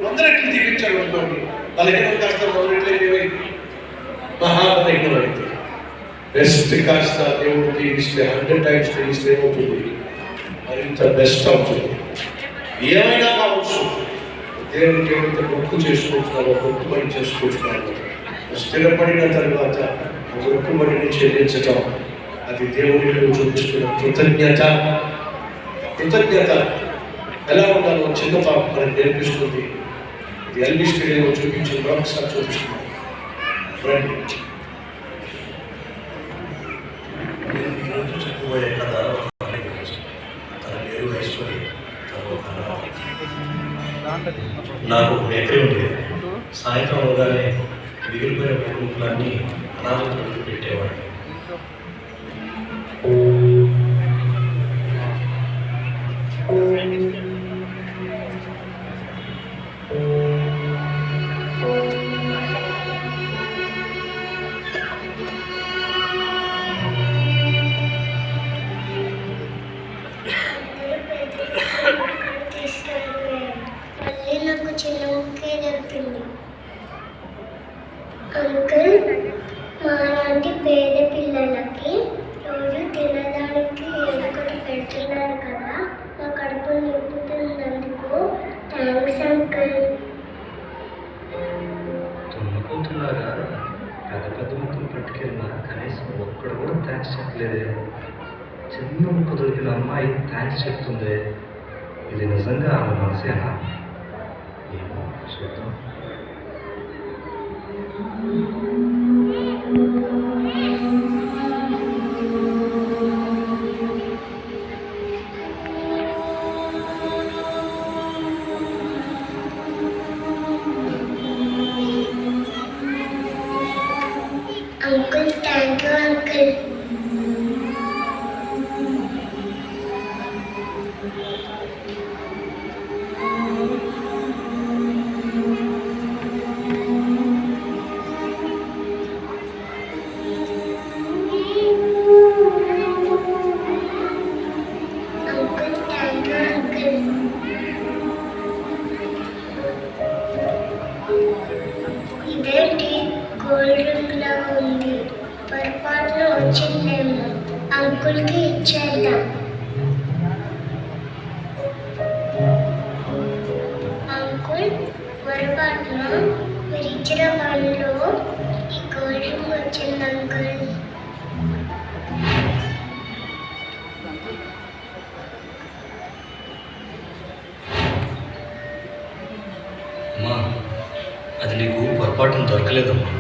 అందరికీ దీవించాడు అనుకోండి. బలహీనం కాస్త మొదలెట్లేనివి మహాబలహీనమైతే బెస్ట్ కాస్త దేవుడు దీవిస్తే 100 times దీవిస్తే ఏమవుతుంది, మరింత బెస్ట్ అవుతుంది. ఏమైనా కావచ్చు, దేవుడికి ఏమైతే మొక్కు చేసుకుంటున్నారో మొక్కుబడి చేసుకుంటున్నారో స్థిరపడిన తర్వాత మొక్కుబడిని చెల్లించటం, అది దేవుడికి చూపిస్తున్న కృతజ్ఞత. ఎలా ఉండాలో చిన్న పాప మనకు నేర్పిస్తుంది. ఇది ఎల్బీ స్టేడియంలో చూపించి మరొకసారి చూపిస్తున్నాం. చెప్పబోయే కథ తన పేరు ఐశ్వర్య. నాకు బేకరీ ఉండేది. సాయంత్రం అవగానే మిగిలిపోయిన కుటుంబాలన్నీ అనాథలకు పెట్టేవాడు. నాకు చిన్న ముక్కే దొరికింది. అంకుల్, మాలాంటి పేద పిల్లలకి రోజు తినడానికి ఏదొకటి పెడుతున్నారు కదా, మా కడుపు నింపుతున్నందుకు థ్యాంక్స్ అంకుల్. తుమ్ముకుంటున్నారా? పెద్ద ముక్కలు పట్టుకెళ్ళినా కనీసం ఒక్కడు కూడా థ్యాంక్స్ చెప్పలేదే. చిన్న ముక్క దొరికిన అమ్మాయి థ్యాంక్స్ చెప్తుంది. ఇది నిజంగా ఆమె మనసేనా? ఏమో చూద్దాం. Uncle, thank you uncle. ఇదేంటి గోల్డ్ రింగ్ లాగా ఉంది, పొరపాటున వచ్చిందేమో, అంకుల్కి ఇచ్చేద్దాం. అంకుల్, పొరపాటున మీరు ఇచ్చిన పనిలో ఈ గోల్డ్ రింగ్ వచ్చింది అంకుల్. అమ్మా, అది నీకు పొరపాటున దొరకలేదమ్మా.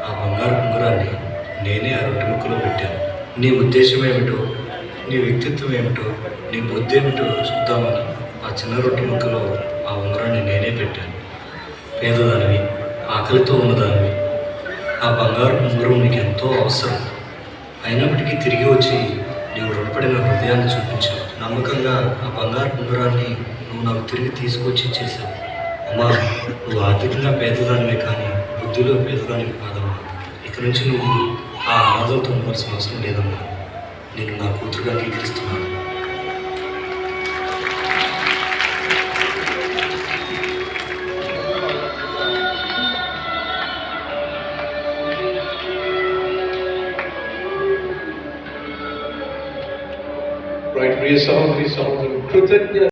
ఆ బంగారు ఉంగరాన్ని నేనే ఆ రొట్టె ముక్కలో పెట్టాను. నీ ఉద్దేశం ఏమిటో, నీ వ్యక్తిత్వం ఏమిటో, నీ బుద్ధి ఏమిటో చూద్దామని ఆ చిన్న రొట్టె ముక్కలో ఆ ఉంగరాన్ని నేనే పెట్టాను. పేదదానివి, ఆకలితో ఉన్నదానివి, ఆ బంగారు ఉంగరం నీకు ఎంతో అవసరం. అయినప్పటికీ తిరిగి వచ్చి నీవు రుణపడిన హృదయాన్ని చూపించావు. నమ్మకంగా ఆ బంగారు ఉంగరాన్ని నువ్వు నాకు తిరిగి తీసుకొచ్చి ఇచ్చేసావు. అమ్మా, నువ్వు ఆర్థికంగా పేదదానివే కానీ బుద్ధిలో పేదదానివి కాదమ్మా. ఇక నుంచి నువ్వు ఆ అనాథలతో ఉండవలసిన అవసరం లేదమ్మా. నేను నా కూతురుగా అంగీకరిస్తున్నాను. ప్రియ సహోదరి సహోదరులు, కృతజ్ఞత